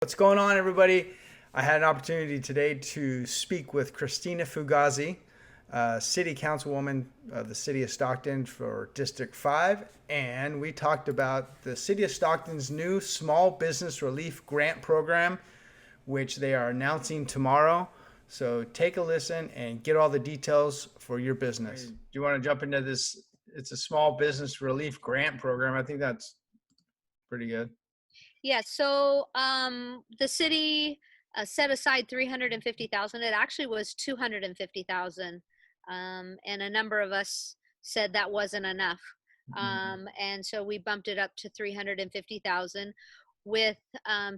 What's going on, everybody? I had an opportunity today to speak with Christina Fugazi, City Councilwoman of the City of Stockton for District 5, and we talked about the City of Stockton's new Small Business Relief Grant Program, which they are announcing tomorrow. So take a listen and get all the details for your business. Do you want to jump into this? It's a Small Business Relief Grant Program. I think that's pretty good. Yeah, so the city set aside 350,000. It actually was 250,000, and a number of us said that wasn't enough, and so we bumped it up to 350,000 with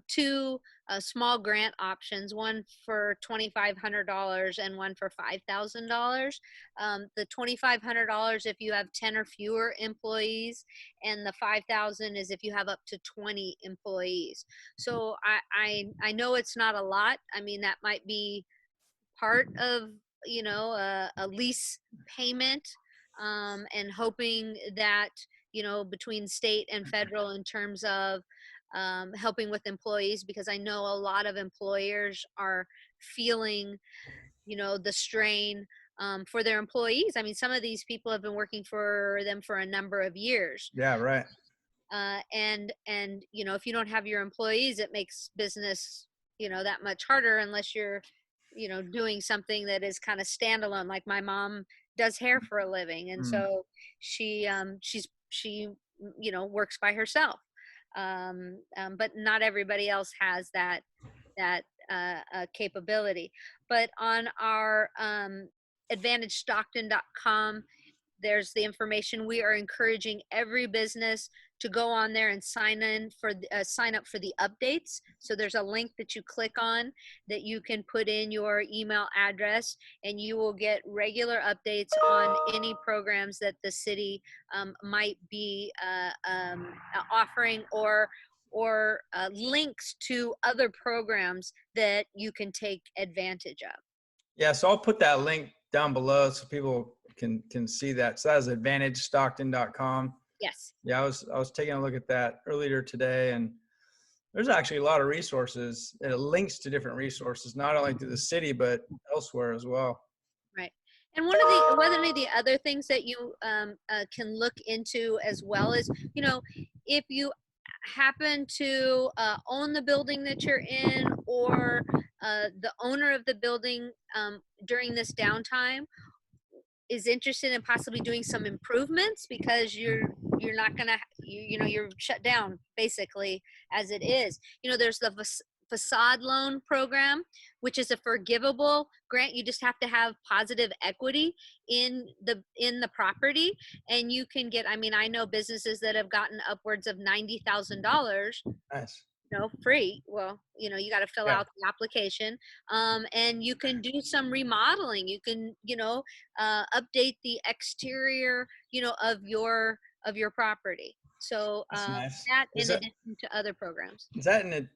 two small grant options, one for $2,500 and one for $5,000. The $2,500 if you have 10 or fewer employees, and the 5,000 is if you have up to 20 employees. So I know it's not a lot. I mean, that might be part of a lease payment, and hoping that between state and federal in terms of helping with employees, because I know a lot of employers are feeling the strain for their employees. I mean, some of these people have been working for them for a number of years. Yeah, right. And if you don't have your employees, it makes business that much harder, unless you're doing something that is kind of standalone. Like my mom does hair for a living, and so she works by herself. But not everybody else has that capability. But on our advantagestockton.com, there's the information. We are encouraging every business to go on there and sign up for the updates. So there's a link that you click on that you can put in your email address, and you will get regular updates on any programs that the city might be offering, or links to other programs that you can take advantage of. Yeah, so I'll put that link down below so people can see that. So that is advantagestockton.com. Yes. Yeah, I was taking a look at that earlier today, and there's actually a lot of resources. It links to different resources, not only to the city but elsewhere as well. Right. And one of the other things that you can look into as well is, if you happen to own the building that you're in, or the owner of the building during this downtime is interested in possibly doing some improvements, because you're not gonna you're shut down basically as it is. There's the facade loan program, which is a forgivable grant. You just have to have positive equity in the property, and you can get, I know businesses that have gotten upwards of $90,000. Nice. Free. Well, you got to fill out the application, and you can do some remodeling. You can update the exterior of your property. So nice. that in addition to other programs. Is that in the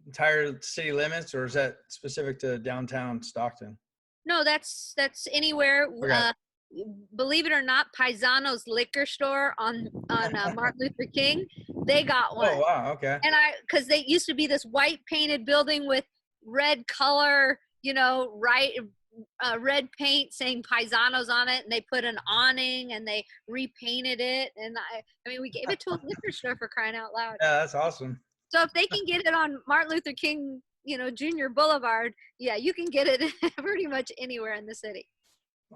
entire city limits, or is that specific to downtown Stockton? No, that's anywhere. Okay. Believe it or not, Paisano's liquor store on Martin Luther King, they got one. Oh wow, okay. And because they used to be this white painted building with red color, red paint saying Paisanos on it, and they put an awning and they repainted it. And we gave it to a liquor store, for crying out loud. Yeah, that's awesome. So if they can get it on Martin Luther King, Junior Boulevard, yeah, you can get it pretty much anywhere in the city.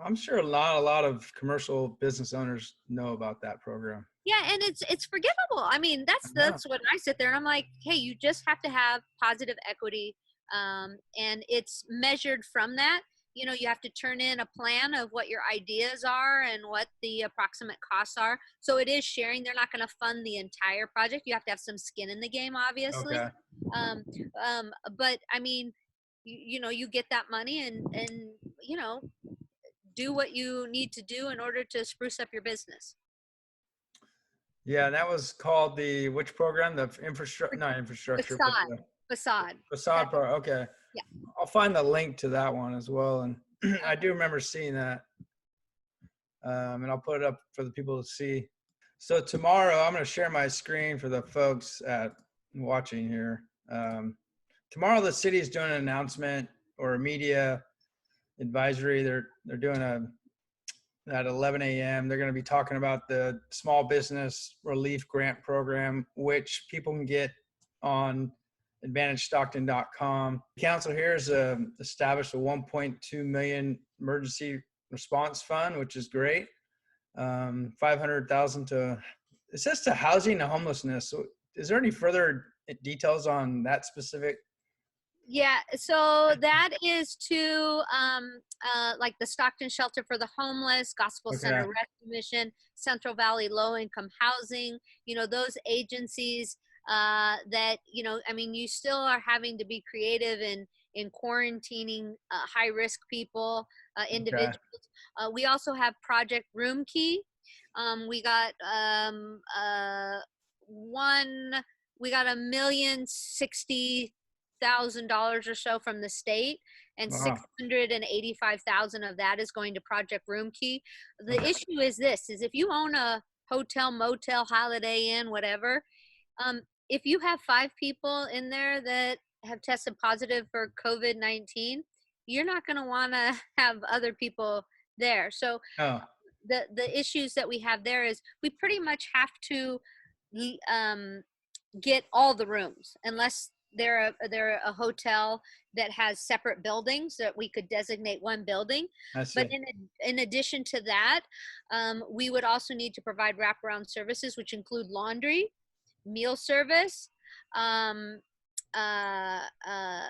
I'm sure not a lot of commercial business owners know about that program. Yeah, and it's forgivable. I mean, that's what I sit there and I'm like, hey, you just have to have positive equity, and it's measured from that. You have to turn in a plan of what your ideas are and what the approximate costs are. So it is sharing. They're not going to fund the entire project. You have to have some skin in the game, obviously. Okay. But you get that money and do what you need to do in order to spruce up your business. Yeah, that was called which program? The not infrastructure. Facade. Okay. Yeah. I'll find the link to that one as well. And I do remember seeing that. And I'll put it up for the people to see. So tomorrow I'm going to share my screen for the folks watching here. tomorrow the city is doing an announcement or a media advisory. They're doing at 11 a.m. They're going to be talking about the small business relief grant program, which people can get on advantagestockton.com. The council here has established a 1.2 million emergency response fund, which is great. 500,000 to, it says to housing and homelessness. So is there any further details on that specific? Yeah, so that is to like the Stockton Shelter for the Homeless, Gospel Okay. Center Rescue Mission, Central Valley Low Income Housing, those agencies that, I mean, you still are having to be creative in quarantining high risk people, Okay. individuals. We also have Project Room Key. We got one, we got $1,060,000 or so from the state, and Wow. 685,000 of that is going to Project Room Key. The Okay. issue is this: is if you own a hotel, motel, Holiday Inn, whatever, if you have 5 people in there that have tested positive for COVID-19, you're not going to want to have other people there. So Oh, the issues that we have there is we pretty much have to um, get all the rooms unless they're a hotel that has separate buildings that we could designate one building. I But see. in addition to that, we would also need to provide wraparound services, which include laundry, meal service, um, uh, uh,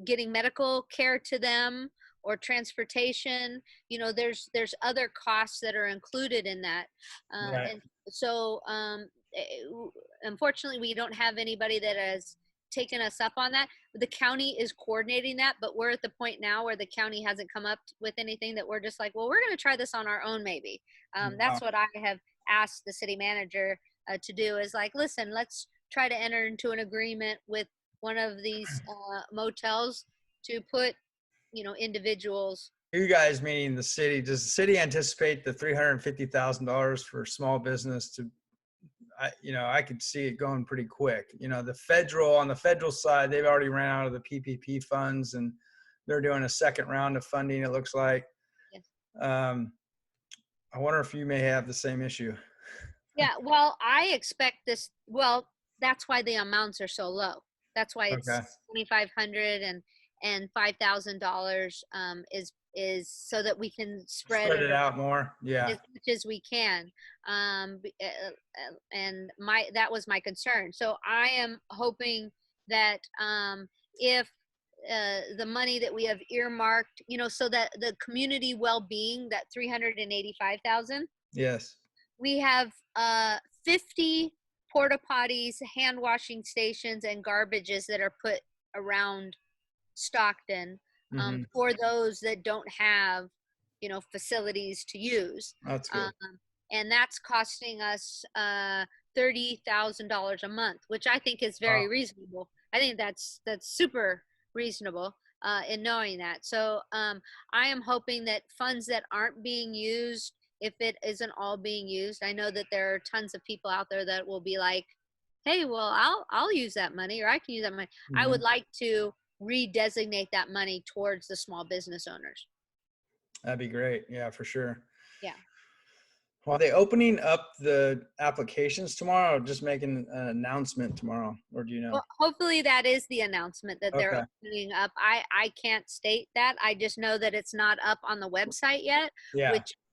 getting medical care to them or transportation. There's other costs that are included in that, Right. and so unfortunately, we don't have anybody that has taken us up on that. The county is coordinating that, but we're at the point now where the county hasn't come up with anything that we're just like, well, we're going to try this on our own, maybe. Wow. That's what I have asked the city manager to do, is like, listen, let's try to enter into an agreement with one of these motels to put, individuals. You guys, meaning the city, does the city anticipate the $350,000 for small business to, I could see it going pretty quick. On the federal side, they've already ran out of the PPP funds and they're doing a second round of funding, it looks like. Yes. Um, I wonder if you may have the same issue. Yeah, well, I expect this. Well, that's why the amounts are so low. That's why Okay. it's 2,500 and $5,000 is so that we can spread Spread it it out more. Yeah. as much as we can. And that was my concern. So I am hoping that if the money that we have earmarked, so that the community well-being, that 385,000, Yes. we have 50 porta potties, hand washing stations, and garbages that are put around Stockton Hmm. for those that don't have, facilities to use. That's Um, good. and that's costing us $30,000 a month, which I think is Wow. very reasonable. I think that's super reasonable in knowing that. So I am hoping that funds that aren't being used, if it isn't all being used, I know that there are tons of people out there that will be like, hey, well, I'll use that money, or I can use that money. I would Hmm. like to redesignate that money towards the small business owners. That'd be great. Yeah, for sure. Yeah. Well, are they opening up the applications tomorrow or just making an announcement tomorrow? Or do you know? Well, hopefully that is the announcement that they're Okay. opening up. I can't state that. I just know that it's not up on the website yet, Yeah.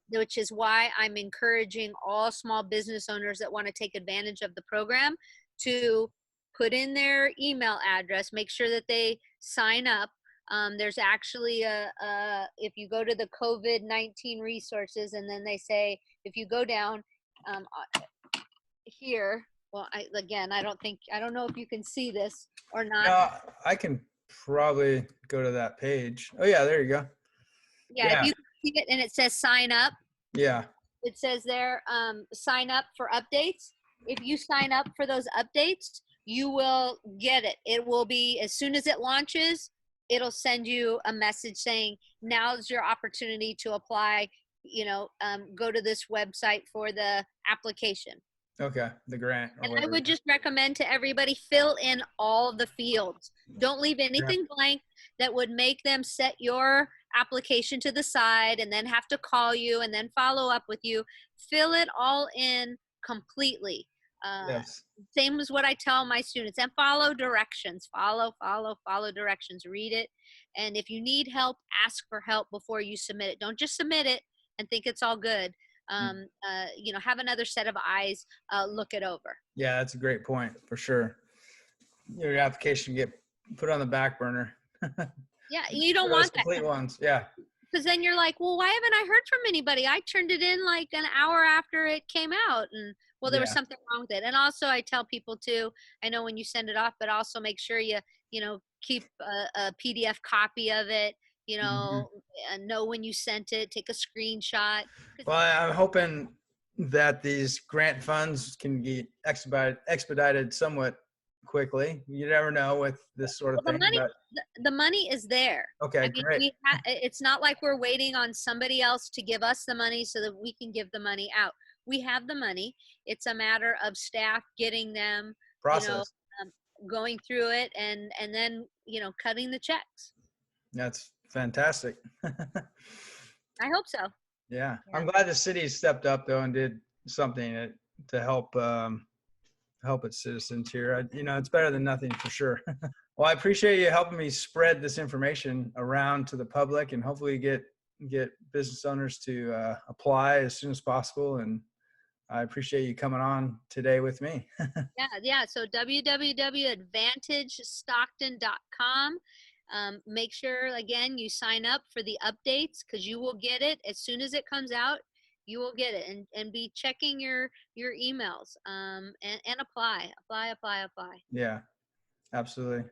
which is why I'm encouraging all small business owners that want to take advantage of the program to put in their email address, make sure that they sign up. There's actually if you go to the COVID-19 resources, and then they say, if you go down um, here, well, I don't know if you can see this or not. No, I can probably go to that page. Oh, yeah, there you go. Yeah, if Yeah. you can see it and it says sign up, Yeah. it says there, sign up for updates. If you sign up for those updates, you will get it. It will be, as soon as it launches, it'll send you a message saying, now's your opportunity to apply. Go to this website for the application. Okay, the grant or And I whatever. would just recommend to everybody, fill in all the fields. Don't leave Grant. anything blank that would make them set your application to the side and then have to call you and then follow up with you. Fill it all in completely. Uh, Yes. Same as what I tell my students, and follow directions. Follow directions. Read it. And if you need help, ask for help before you submit it. Don't just submit it and think it's all good. Mm. Have another set of eyes look it over. Yeah, that's a great point for sure. Your application get put on the back burner. Yeah, you don't Those want that, complete ones. Yeah. because then you're like, well, why haven't I heard from anybody? I turned it in like an hour after it came out, and well, there was Yeah. something wrong with it. And also, I tell people too, I know when you send it off, but also make sure you keep a PDF copy of it. Mhm. Know when you sent it. Take a screenshot. 'Cause Well, I'm hoping that these grant funds can get expedited somewhat quickly. You never know with this sort of Well, thing, but the money is there. okay, I mean, great. it's not like we're waiting on somebody else to give us the money so that we can give the money out. We have the money. It's a matter of staff getting them, you know, Process. um, going through it and then, cutting the checks. That's fantastic. I hope so. Yeah, Yeah. I'm glad the city stepped up though and did something to help its citizens here. It's better than nothing for sure. Well, I appreciate you helping me spread this information around to the public and hopefully get business owners to apply as soon as possible. And I appreciate you coming on today with me. Yeah, yeah. So www.advantagestockton.com. Make sure again you sign up for the updates, because you will get it as soon as it comes out. You will get it, and be checking your emails, and apply. Yeah, absolutely.